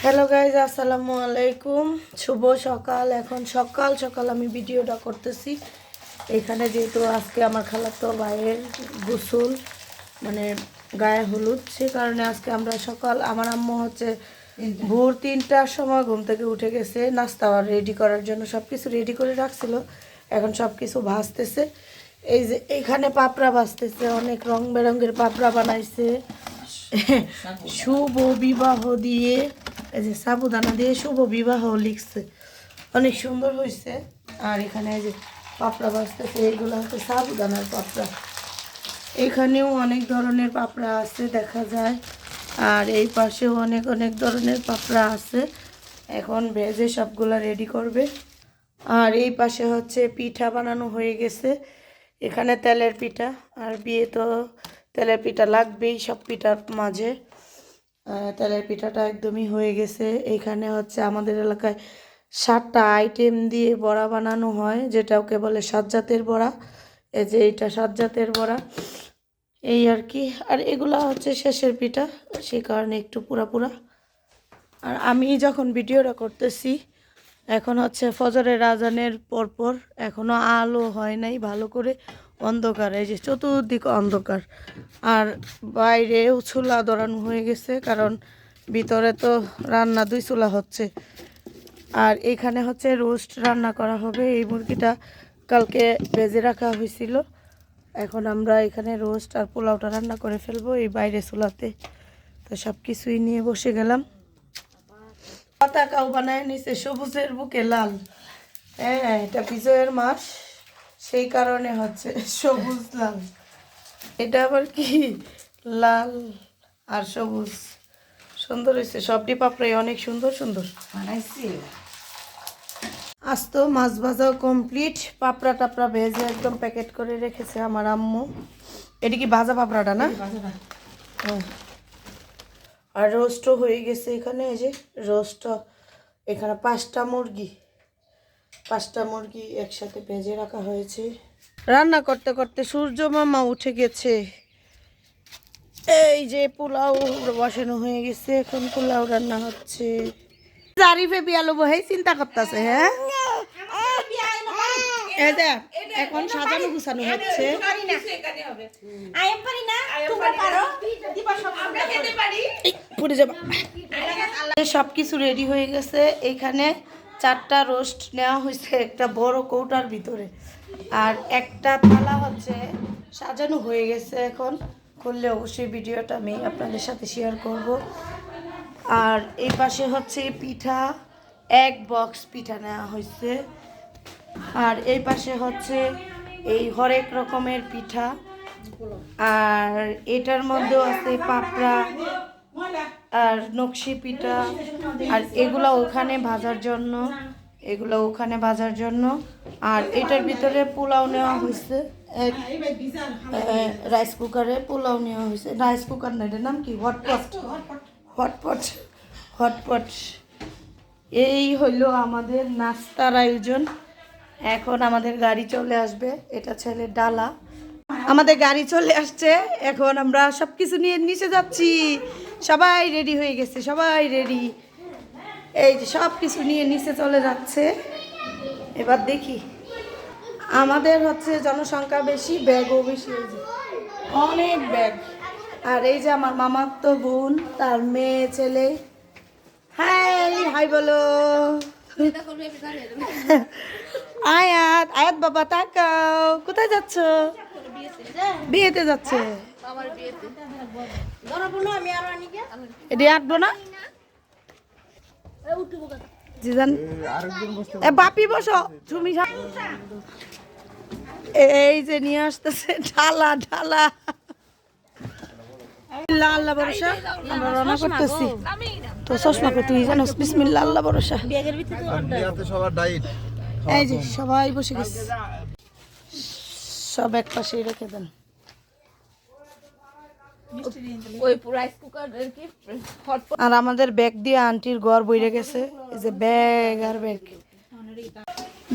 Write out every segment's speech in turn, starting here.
Hello guys, আসসালামু আলাইকুম। শুভ সকাল। এখন সকাল সকাল আমি ভিডিওটা করতেছি। এখানে যেহেতু আজকে আমার খালাতো ভাইয়ের গোসল, মানে গায়ে হলুদ, সে কারণে আজকে আমরা সকাল, আমার আম্মু হচ্ছে ভোর 3টার সময় ঘুম থেকে উঠে গেছে নাস্তা রেডি করার জন্য। সব কিছু রেডি করে রাখছিল, এখন সব কিছু ভাজতেছে। এই যে এখানে পাপড়া ভাজতেছে, অনেক রং বেরঙের পাপড়া বানাইছে শুভ বিবাহ দিয়ে, এই যে সাবুদানা দিয়ে শুভ বিবাহ লিখছে, অনেক সুন্দর হয়েছে। আর এখানে এই যে পাপড়া ভাজতেছে, এইগুলো হচ্ছে সাবুদানার পাপড়া। এখানেও অনেক ধরনের পাপড়া আছে দেখা যায়, আর এই পাশেও অনেক অনেক ধরনের পাপড়া আছে। এখন ভেজে সবগুলা রেডি করবে। আর এই পাশে হচ্ছে পিঠা বানানো হয়ে গেছে। এখানে তেলের পিঠা, আর বিয়ে তো তেলের পিঠা লাগবেই সব পিঠার মাঝে। তেলের পিঠাটা একদমই হয়ে গেছে। এখানে হচ্ছে আমাদের এলাকায় 7টা আইটেম দিয়ে বড়া বানানো হয়, যেটা ওকে বলে সাজ্জাতের বড়া। এই যে এইটা সাজ্জাতের বড়া, এই আর কি। আর এগুলা হচ্ছে শেষের পিঠা, সেই কারণে একটু পুরা পুরা। আর আমি যখন ভিডিওটা করতেছি এখন হচ্ছে ফজরের আজানের পরপর, এখনও আলো হয় নাই ভালো করে, অন্ধকার, এই যে চতুর্দিক অন্ধকার। আর বাইরেও চুলা ধরানো হয়ে গেছে, কারণ ভিতরে তো রান্না 2 চুলা হচ্ছে। আর এখানে হচ্ছে রোস্ট রান্না করা হবে। এই মুরগিটা কালকে ভেজে রাখা হয়েছিল, এখন আমরা এখানে রোস্ট আর পোলাওটা রান্না করে ফেলবো এই বাইরে চুলাতে। তো সব কিছুই নিয়ে বসে গেলাম। পতাকাও বানায় নিছে সবুজের বুকে লাল। হ্যাঁ, এটা বিজয়ের মাস, সেই কারণে হচ্ছে সবুজ লাল। এটা আবার কি লাল আর সবুজ, সুন্দর হয়েছে। সবটি পাপড়াই অনেক সুন্দর সুন্দর বানাইছি। আজ তো মাছ ভাজাও কমপ্লিট, পাপড়া টাপড়া ভেজে একদম প্যাকেট করে রেখেছে আমার আম্মু। এটা কি ভাজা পাপড়াটা না? হ্যাঁ। আর রোস্টও হয়ে গেছে এখানে, এই যে রোস্ট। এখানে 5টা মুরগি একসাথে ভেজে রাখা হয়েছে। রান্না করতে করতে সূর্য মামা উঠে গেছে। এই যে পোলাও বসানো হয়ে গেছে, এখন পোলাও রান্না হচ্ছে। জারিফে বিয়ালো বহে চিন্তা করতেছে। হ্যাঁ, এই যে এখন সাজানো গুছানো হচ্ছে। সবকিছু রেডি হয়ে গেছে। এখানে 4টা রোস্ট নেওয়া হয়েছে একটা বড় কৌটার ভিতরে, আর একটা থালা হচ্ছে সাজানো হয়ে গেছে। এখন করলে অবশ্যই ভিডিওটা আমি আপনাদের সাথে শেয়ার করব। আর এই পাশে হচ্ছে পিঠা, 1 বক্স পিঠা নেওয়া হয়েছে। আর এই পাশে হচ্ছে এই হরেক রকমের পিঠা, আর এটার মধ্যেও আছে পাপড়া আর নকশি পিঠা। আর এগুলো ওখানে ভাজার জন্য, আর এটার ভিতরে পোলাও নেওয়া হয়েছে। রাইস কুকারে পোলাও নেওয়া হয়েছে। রাইস কুকার না, এটার নাম কি, হটপট। এই হইলো আমাদের নাস্তার আয়োজন। এখন আমাদের গাড়ি চলে আসবে, এটা ছেলের ডালা। আমাদের গাড়ি চলে আসছে, এখন আমরা সব কিছু নিয়ে নিচে যাচ্ছি। সবাই রেডি হয়ে গেছে, সবাই রেডি। এই যে সব কিছু নিয়ে নিচে চলে যাচ্ছে। এবার দেখি, আমাদের হচ্ছে জনসংখ্যা বেশি, ব্যাগও বেশি, অনেক ব্যাগ। আর এই যে আমার মামার তো বোন, তার মেয়ে ছেলে। হাই বলো। আয়াত বাবা তাকাও, কোথায় যাচ্ছ? বিয়েতে যাচ্ছে। এটি আঁটবো না, বাপি বসো তুমি। এই যে নিয়ে আসতেছে ঢালা আল্লাহ ভরসা। আমরা রান্না করতেছি তো চশমা করে তুই জানোস। বিসমিল্লাহ, আল্লাহ ভরসা। এই যে সবাই বসে গেছে, সব এক পাশেই রেখে দেন। আর আমাদের ব্যাগ দিয়ে আন্টির ঘর বইরে গেছে। এই যে ব্যাগ আর ব্যাগ।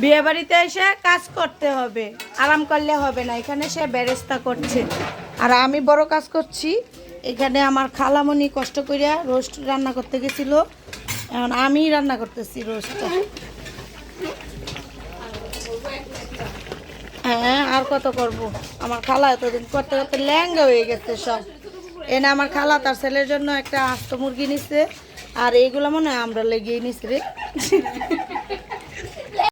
বিয়ে বাড়িতে এসে কাজ করতে হবে, আরাম করলে হবে না। এখানে সে বেরেস্তা করছে, আর আমি বড় কাজ করছি। এখানে আমার খালামণি কষ্ট করিয়া রোস্ট রান্না করতে গেছিল, এখন আমি রান্না করতেছি রোস্টটা। হ্যাঁ, আর কত করব? আমার খালা এতদিন করতে করতে ল্যাঙ্গা হয়ে গেছে সব। এনে আমার খালা তার ছেলের জন্য একটা আস্ত মুরগি নিচ্ছে, আর এইগুলো মনে হয় আমরা লেগেই নিছি রে।